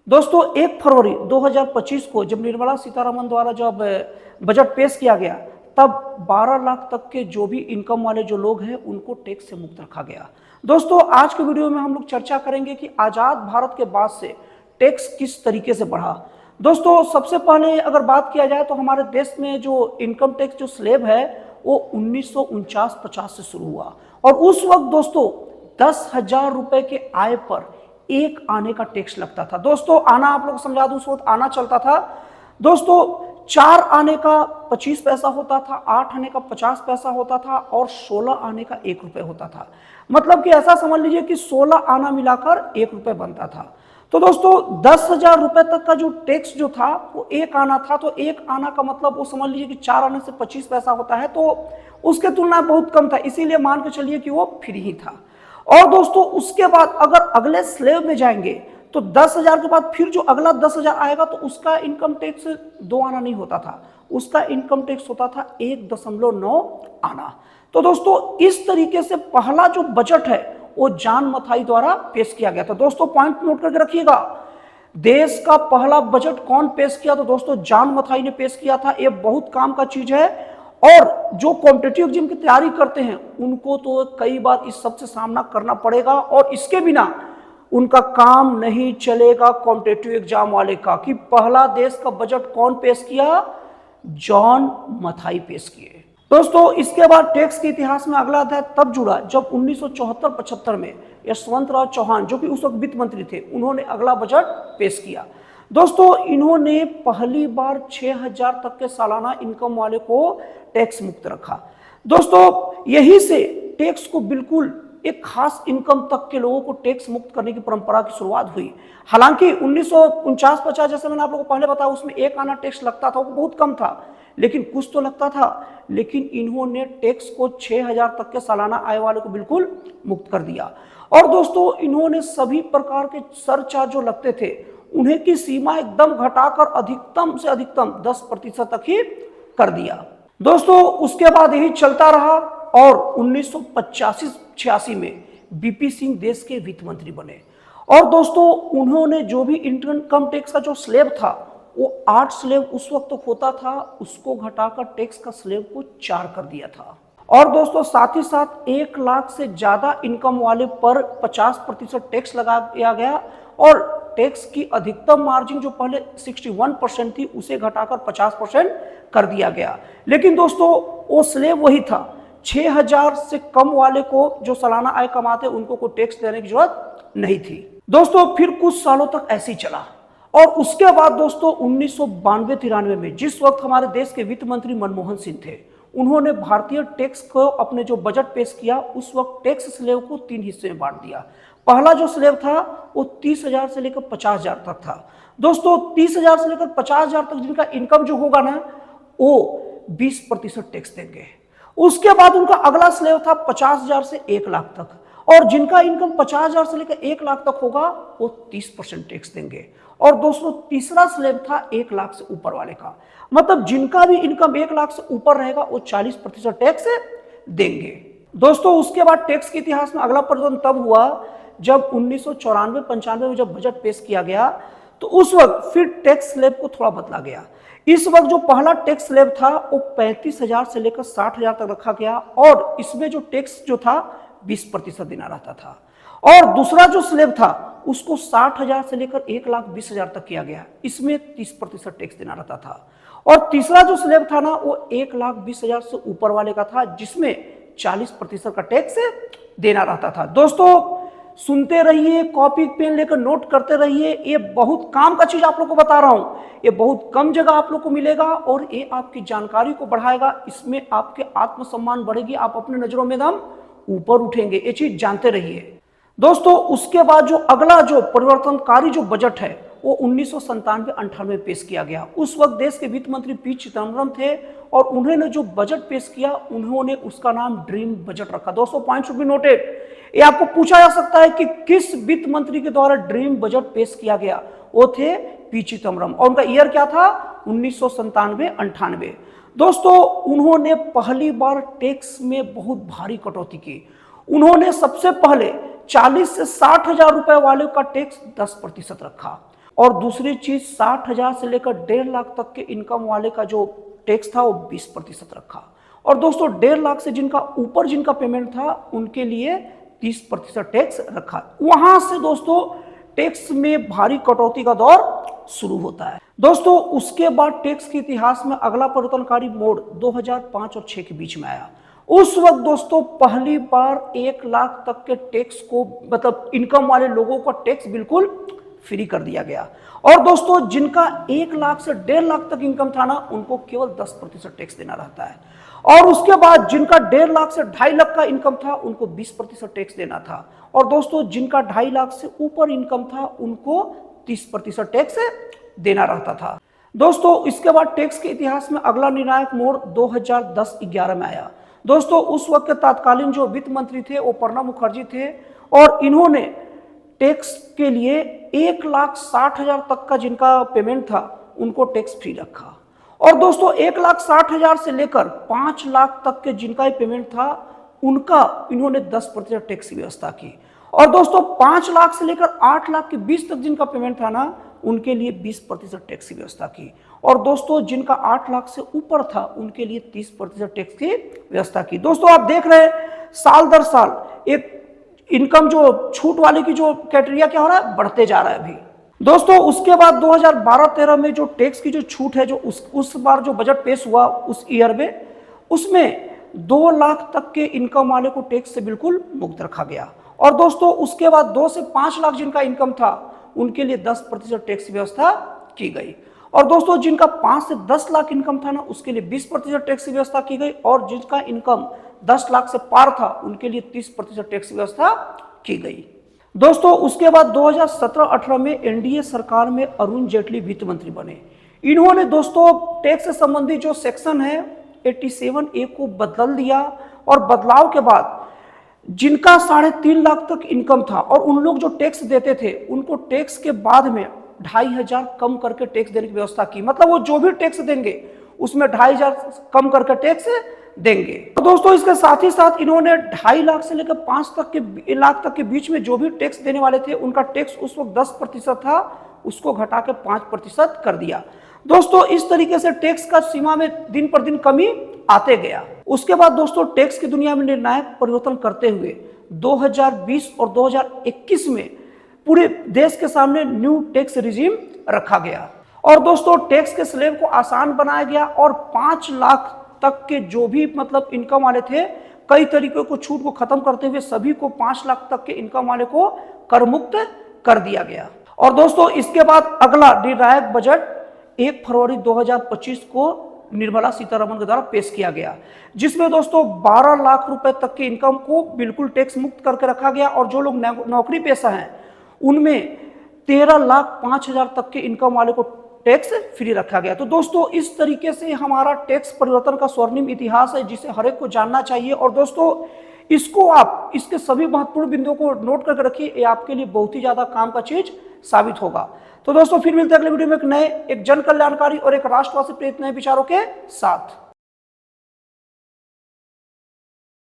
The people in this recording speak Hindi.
दोस्तों 1 फरवरी 2025 को जब निर्मला सीतारमण द्वारा जब बजट पेश किया गया तब 12 लाख तक के जो भी इनकम वाले जो लोग हैं उनको टैक्स से मुक्त रखा गया। दोस्तों आज के वीडियो में हम लोग चर्चा करेंगे कि आज़ाद भारत के बाद से टैक्स किस तरीके से बढ़ा। दोस्तों सबसे पहले अगर बात किया जाए तो हमारे देश में जो इनकम टैक्स जो स्लैब है वो 1949-50 से शुरू हुआ और उस वक्त दोस्तों 10,000 रुपए के आय पर एक आने का टैक्स लगता था। दोस्तों आना आप लोग को समझा दूं, उस वक्त आना चलता था दोस्तों 4 आने का 25 पैसा होता था, 8 आने का 50 पैसा होता था और 16 आने का 1 रुपये होता था। मतलब कि ऐसा समझ लीजिए कि 16 आना मिलाकर 1 रुपये बनता था। तो दोस्तों 10,000 रुपए तक का जो टैक्स जो था वो 1 आना था। तो 1 आना का मतलब वो समझ लीजिए कि 4 आने से 25 पैसा होता है, तो उसके तुलना बहुत कम था, इसीलिए मान के चलिए कि वो फ्री ही था। और दोस्तों उसके बाद अगर अगले स्लैब में जाएंगे तो 10,000 के बाद फिर जो अगला 10,000 आएगा तो उसका इनकम टैक्स 2 आना नहीं होता था, उसका इनकम टैक्स होता था 1.9 आना। तो दोस्तों इस तरीके से पहला जो बजट है वो जॉन मथाई द्वारा पेश किया गया था। दोस्तों पॉइंट नोट करके रखिएगा, देश का पहला बजट कौन पेश किया? तो दोस्तों जॉन मथाई ने पेश किया था। ये बहुत काम का चीज है और जो कॉम्पिटिटिव एग्जाम की तैयारी करते हैं उनको तो कई बार इस सब से सामना करना पड़ेगा और इसके बिना उनका काम नहीं चलेगा कॉम्पिटिटिव एग्जाम वाले का। कि पहला देश का बजट कौन पेश किया? जॉन मथाई पेश किए। दोस्तों इसके बाद टैक्स के इतिहास में अगला अध्याय तब जुड़ा जब 1974-75 में यशवंतराव चौहान जो कि उस वक्त वित्त मंत्री थे, उन्होंने अगला बजट पेश किया। दोस्तों इन्होंने पहली बार 6,000 तक के सालाना इनकम वाले को टैक्स मुक्त रखा। दोस्तों यही से टैक्स को बिल्कुल एक खास इनकम तक के लोगों को टैक्स मुक्त करने की परंपरा की शुरुआत हुई। हालांकि 1949-50 जैसे मैंने आप लोगों को पहले बताया उसमें 1 आना टैक्स लगता था, वो बहुत कम था लेकिन कुछ तो लगता था। लेकिन इन्होंने टैक्स को 6,000 तक के सालाना आय वाले को बिल्कुल मुक्त कर दिया। और दोस्तों इन्होंने सभी प्रकार के सरचार्ज जो लगते थे उन्हें की सीमा एकदम घटाकर अधिकतम से अधिकतम 10% तक ही कर दिया। दोस्तों उसके बाद यही चलता रहा और 1985-86 में बीपी सिंह देश के वित्त मंत्री बने। और दोस्तों उन्होंने जो भी इनकम टैक्स का जो स्लैब था वो 8 स्लैब उस वक्त तो होता था, उसको घटाकर टैक्स का स्लैब को 4 कर दिया था। और दोस्तों साथ ही साथ 1 लाख से ज्यादा इनकम वाले पर 50% टैक्स लगा दिया गया और टैक्स की अधिकतम मार्जिन जो पहले 61% थी उसे घटाकर 50% कर दिया गया। लेकिन दोस्तों वो स्लैब वही था, 6,000 से कम वाले को जो सालाना आय कमाते उनको कोई टैक्स देने की जरूरत नहीं थी। दोस्तों फिर कुछ सालों तक ऐसे ही चला और उसके बाद दोस्तों 1992-93 में जिस वक्त हमारे देश के वित्त मंत्री मनमोहन सिंह थे, उन्होंने भारतीय टैक्स को अपने जो बजट पेश किया उस वक्त टैक्स स्लैब को 3 हिस्से में बांट दिया। पहला जो स्लैब था वो 30,000 से लेकर 50,000 तक था। दोस्तों 30,000 से लेकर 50,000 तक जिनका इनकम जो होगा ना वो 20% टैक्स देंगे। उसके बाद उनका अगला स्लैब था 50,000 से 1 लाख तक और जिनका इनकम 50,000 से लेकर 1 लाख तक होगा वो 30% टैक्स देंगे। और दोस्तों तीसरा स्लैब था 1 लाख से ऊपर वाले का, मतलब जिनका भी इनकम 1 लाख से ऊपर रहेगा वो 40% टैक्स देंगे। दोस्तों उसके बाद टैक्स के इतिहास में अगला परिवर्तन तब हुआ जब 1994-95 में जब बजट पेश किया गया तो उस वक्त फिर टैक्स स्लैब को थोड़ा बदला गया। इस वक्त जो पहला टैक्स स्लैब था वो 35,000 से लेकर 60,000 तक रखा गया और इसमें जो टैक्स जो था 20% देना रहता था। और दूसरा जो स्लैब था उसको 60,000 से लेकर 1,20,000 तक किया गया, इसमें 30% टैक्स देना रहता था। और तीसरा जो स्लैब था ना वो 1,20,000 से ऊपर वाले का था जिसमें 40% का टैक्स देना रहता था। दोस्तों सुनते रहिए, कॉपी पेन लेकर नोट करते रहिए, ये बहुत काम का चीज आप लोग को बता रहा हूं, ये बहुत कम जगह आप लोग को मिलेगा और ये आपकी जानकारी को बढ़ाएगा, इसमें आपके आत्मसम्मान बढ़ेगी, आप अपने नजरों में एकदम ऊपर उठेंगे, ये चीज जानते रहिए। दोस्तों उसके बाद जो अगला जो परिवर्तनकारी जो बजट है वो 1997-98 पेश किया गया। उस वक्त देश के वित्त मंत्री पी चिदम्बरम थे और उन्होंने जो बजट पेश किया उन्होंने उसका नाम ड्रीम बजट रखा। दोस्तों पॉइंट शुड बी नोटेड, ये आपको पूछा जा सकता है कि किस वित्त मंत्री के द्वारा ड्रीम बजट पेश किया गया, वो थे पी चिदम्बरम और उनका ईयर क्या था? 1997-98। दोस्तों उन्होंने पहली बार टैक्स में बहुत भारी कटौती की। उन्होंने सबसे पहले 40 से 60 हजार रुपए वाले का टैक्स 10% रखा और दूसरी चीज 60,000 से लेकर 1.5 लाख तक के इनकम वाले का जो टैक्स था वो 20% रखा। और दोस्तों 1.5 लाख से जिनका ऊपर जिनका पेमेंट था उनके लिए 30% टैक्स रखा। वहां से दोस्तों टैक्स में भारी कटौती का दौर शुरू होता है। दोस्तों उसके बाद टैक्स के इतिहास में अगला परिवर्तनकारी मोड़ 2005 और 6 के बीच में आया। उस वक्त दोस्तों पहली बार 1 लाख तक के टैक्स को मतलब इनकम वाले लोगों का टैक्स बिल्कुल फ्री कर दिया गया। और दोस्तों जिनका 1 लाख से 1.5 लाख तक इनकम था ना उनको केवल 10% टैक्स देना रहता है। और उसके बाद जिनका 1.5 लाख से 2.5 लाख का इनकम था उनको 20% टैक्स देना था। और दोस्तों जिनका 2.5 लाख से ऊपर इनकम था उनको 30% टैक्स देना रहता था। दोस्तों इसके बाद टैक्स के इतिहास में अगला निर्णायक मोड़ 2010-11 में आया। दोस्तों उस वक्त के तत्कालीन जो वित्त मंत्री थे वो प्रणब मुखर्जी थे और इन्होंने टैक्स के लिए 1,60,000 तक का जिनका पेमेंट था उनको टैक्स फ्री रखा। और दोस्तों 1,60,000 से लेकर 5 लाख तक के जिनका पेमेंट था उनका इन्होंने 10% टैक्स की व्यवस्था की। और दोस्तों 5 लाख से लेकर 8 लाख के बीच तक जिनका पेमेंट था ना उनके लिए 20% टैक्स की व्यवस्था की। और दोस्तों जिनका 8 लाख से ऊपर था उनके लिए 30% टैक्स की व्यवस्था की। दोस्तों आप देख रहे हैं साल दर साल एक इनकम जो छूट वाले की जो क्राइटेरिया क्या हो रहा है बढ़ते जा रहा है अभी। दोस्तों उसके बाद 2012-13 में जो टैक्स की जो छूट है जो उस बार जो बजट पेश हुआ उस ईयर में उसमें 2 लाख तक के इनकम वाले को टैक्स से बिल्कुल मुक्त रखा गया। और दोस्तों उसके बाद 2 से 5 लाख जिनका इनकम था उनके लिए 10% टैक्स की व्यवस्था की गई। और दोस्तों जिनका 5 से 10 लाख इनकम था ना उसके लिए 20% टैक्स की व्यवस्था की गई। और जिनका इनकम 10 लाख से पार था उनके लिए 30% टैक्स की व्यवस्था की गई। दोस्तों उसके बाद 2017-18 में एनडीए सरकार में अरुण जेटली वित्त मंत्री बने। इन्होंने दोस्तों टैक्स से संबंधित जो सेक्शन है 87A को बदल दिया। और बदलाव के बाद जिनका 3.5 लाख तक इनकम था और उन लोग जो टैक्स देते थे उनको टैक्स के बाद में 2,500 कम करके टैक्स देने की व्यवस्था की। मतलब वो जो भी टैक्स देंगे उसमें 2,500 कम करके टैक्स देंगे। तो दोस्तों इसके साथ ही साथ इन्होंने 2.5 लाख से लेकर 5 लाख तक के बीच में जो भी टैक्स देने वाले थे उनका टैक्स उस वक्त 10% था उसको घटा के 5% कर दिया। दोस्तों इस तरीके से टैक्स का सीमा में दिन पर दिन कमी आते गया। उसके बाद दोस्तों टैक्स की दुनिया में निर्णायक परिवर्तन करते हुए 2020 और 2021 में पूरे देश के सामने न्यू टैक्स रिजीम रखा गया। और दोस्तों टैक्स के स्लैब को आसान बनाया गया और 5 लाख तक के जो भी मतलब इनकम वाले थे कई तरीकों को छूट को खत्म करते हुए सभी को 5 लाख तक के इनकम वाले को कर मुक्त कर दिया गया। और दोस्तों इसके बाद अगला निर्णायक बजट 1 फरवरी 2025 को निर्मला सीतारमण के द्वारा पेश किया गया, जिसमें दोस्तों 12 लाख रुपए तक के इनकम को बिल्कुल टैक्स मुक्त करके रखा गया। और जो लोग नौकरी पेशा हैं उनमें 13,05,000 तक के इनकम वाले को टैक्स फ्री रखा गया। तो दोस्तों इस तरीके से हमारा टैक्स परिवर्तन का स्वर्णिम इतिहास है जिसे हर एक को जानना चाहिए। और दोस्तों इसको आप इसके सभी महत्वपूर्ण बिंदुओं को नोट करके रखिए, ये आपके लिए बहुत ही ज्यादा काम का चीज साबित होगा। तो दोस्तों फिर मिलते हैं अगले वीडियो में एक नए एक जन कल्याणकारी और एक राष्ट्रवाद से प्रेरित नए विचारों के साथ।